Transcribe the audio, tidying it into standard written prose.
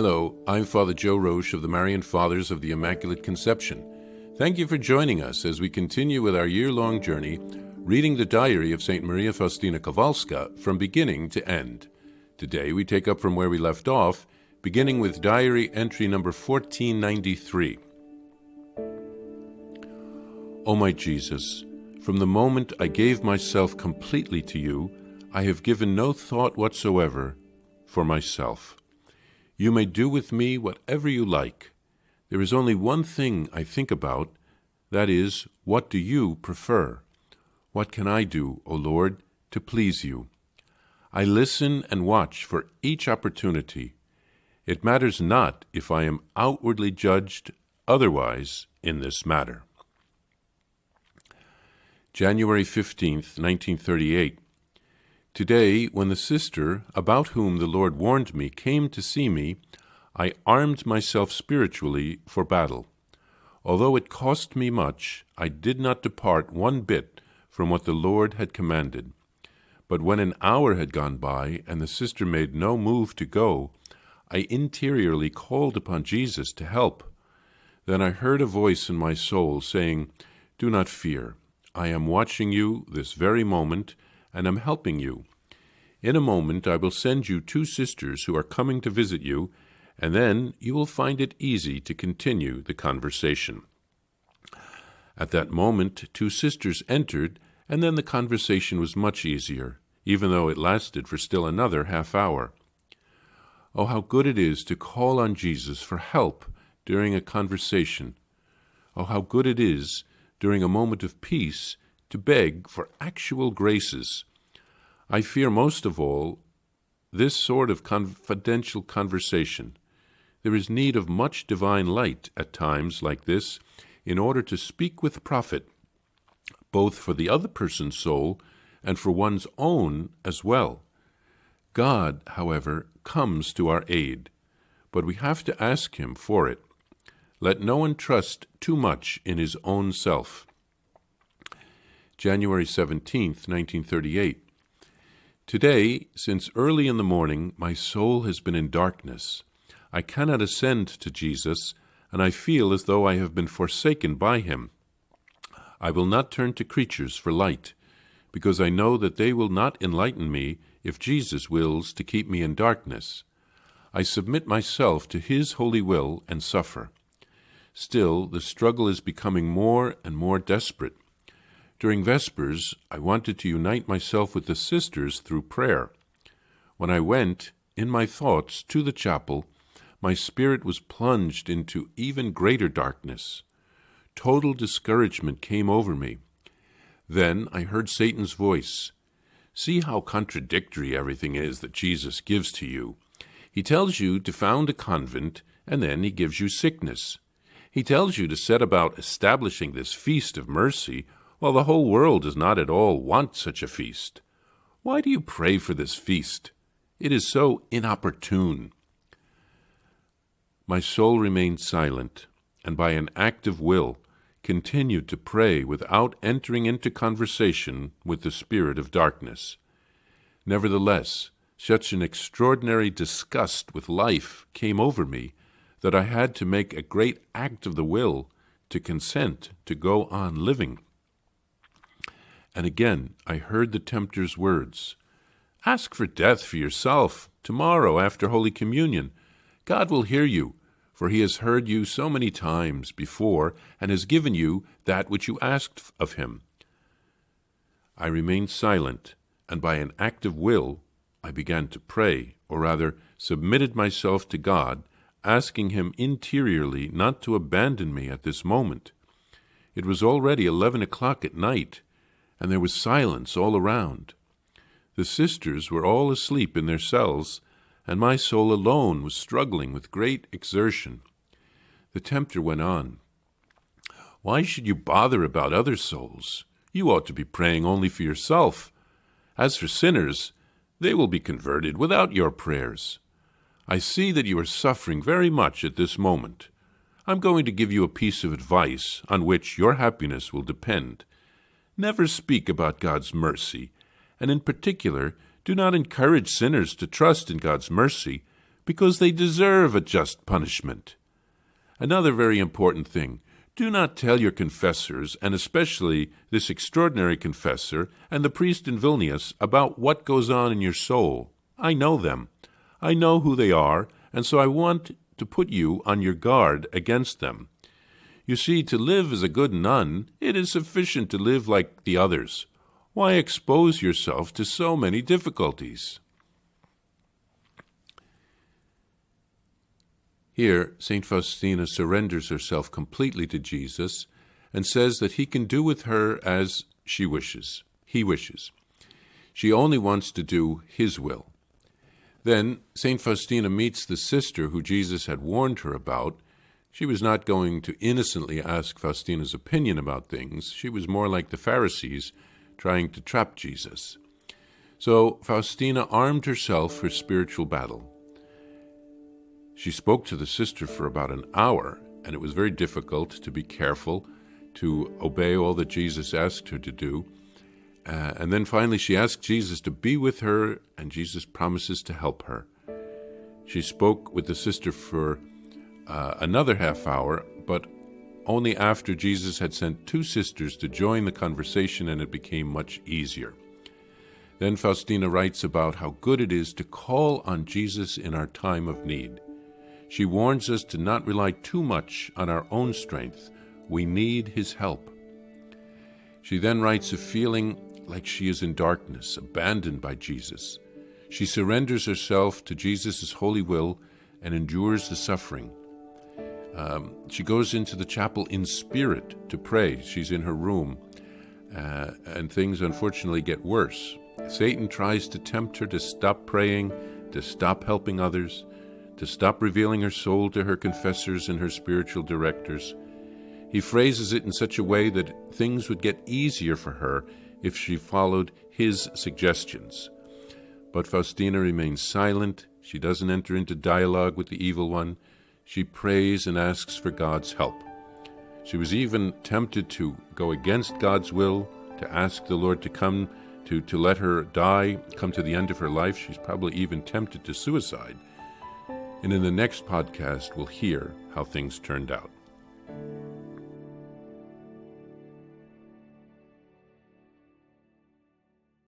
Hello, I'm Father Joe Roesch of the Marian Fathers of the Immaculate Conception. Thank you for joining us as we continue with our year-long journey reading the diary of St. Maria Faustina Kowalska from beginning to end. Today we take up from where we left off, beginning with diary entry number 1493. O my Jesus, from the moment I gave myself completely to you, I have given no thought whatsoever for myself. You may do with me whatever you like. There is only one thing I think about, that is, what do you prefer? What can I do, O Lord, to please you? I listen and watch for each opportunity. It matters not if I am outwardly judged otherwise in this matter. January 15th, 1938. Today, when the sister, about whom the Lord warned me, came to see me, I armed myself spiritually for battle. Although it cost me much, I did not depart one bit from what the Lord had commanded. But when an hour had gone by, and the sister made no move to go, I interiorly called upon Jesus to help. Then I heard a voice in my soul saying, "Do not fear. I am watching you this very moment, and am helping you. In a moment I will send you 2 sisters who are coming to visit you, and then you will find it easy to continue the conversation." At that moment 2 sisters entered, and then the conversation was much easier, even though it lasted for still another half hour. Oh, how good it is to call on Jesus for help during a conversation. Oh, how good it is, during a moment of peace, to beg for actual graces. I fear most of all this sort of confidential conversation. There is need of much divine light at times like this in order to speak with profit, both for the other person's soul and for one's own as well. God, however, comes to our aid, but we have to ask Him for it. Let no one trust too much in his own self. January 17th, 1938. Today, since early in the morning, my soul has been in darkness. I cannot ascend to Jesus, and I feel as though I have been forsaken by Him. I will not turn to creatures for light, because I know that they will not enlighten me if Jesus wills to keep me in darkness. I submit myself to His holy will and suffer. Still, the struggle is becoming more and more desperate. During Vespers, I wanted to unite myself with the sisters through prayer. When I went, in my thoughts, to the chapel, my spirit was plunged into even greater darkness. Total discouragement came over me. Then I heard Satan's voice. See how contradictory everything is that Jesus gives to you. He tells you to found a convent, and then He gives you sickness. He tells you to set about establishing this feast of mercy, while the whole world does not at all want such a feast. Why do you pray for this feast? It is so inopportune. My soul remained silent, and by an act of will continued to pray without entering into conversation with the spirit of darkness. Nevertheless, such an extraordinary disgust with life came over me that I had to make a great act of the will to consent to go on living. And again I heard the tempter's words. Ask for death for yourself tomorrow after Holy Communion. God will hear you, for He has heard you so many times before and has given you that which you asked of Him. I remained silent, and by an act of will I began to pray, or rather submitted myself to God, asking Him interiorly not to abandon me at this moment. It was already 11 o'clock at night, and there was silence all around. The sisters were all asleep in their cells, and my soul alone was struggling with great exertion. The tempter went on. Why should you bother about other souls? You ought to be praying only for yourself. As for sinners, they will be converted without your prayers. I see that you are suffering very much at this moment. I'm going to give you a piece of advice on which your happiness will depend. Never speak about God's mercy, and in particular, do not encourage sinners to trust in God's mercy, because they deserve a just punishment. Another very important thing, do not tell your confessors, and especially this extraordinary confessor and the priest in Vilnius, about what goes on in your soul. I know them. I know who they are, and so I want to put you on your guard against them. You see, to live as a good nun, it is sufficient to live like the others. Why expose yourself to so many difficulties? Here, St. Faustina surrenders herself completely to Jesus and says that he can do with her as he wishes. She only wants to do his will. Then St. Faustina meets the sister who Jesus had warned her about. She was not going to innocently ask Faustina's opinion about things. She was more like the Pharisees, trying to trap Jesus. So Faustina armed herself for spiritual battle. She spoke to the sister for about an hour, and it was very difficult to be careful, to obey all that Jesus asked her to do. And then finally she asked Jesus to be with her, and Jesus promises to help her. She spoke with the sister for another half hour, but only after Jesus had sent 2 sisters to join the conversation, and it became much easier. Then Faustina writes about how good it is to call on Jesus in our time of need. She warns us to not rely too much on our own strength. We need his help. She then writes of feeling like she is in darkness, abandoned by Jesus. She surrenders herself to Jesus' holy will and endures the suffering. She goes into the chapel in spirit to pray. She's in her room, and things unfortunately get worse. Satan tries to tempt her to stop praying, to stop helping others, to stop revealing her soul to her confessors and her spiritual directors. He phrases it in such a way that things would get easier for her if she followed his suggestions. But Faustina remains silent. She doesn't enter into dialogue with the evil one. She prays and asks for God's help. She was even tempted to go against God's will, to ask the Lord to come, to let her die, come to the end of her life. She's probably even tempted to suicide. And in the next podcast, we'll hear how things turned out.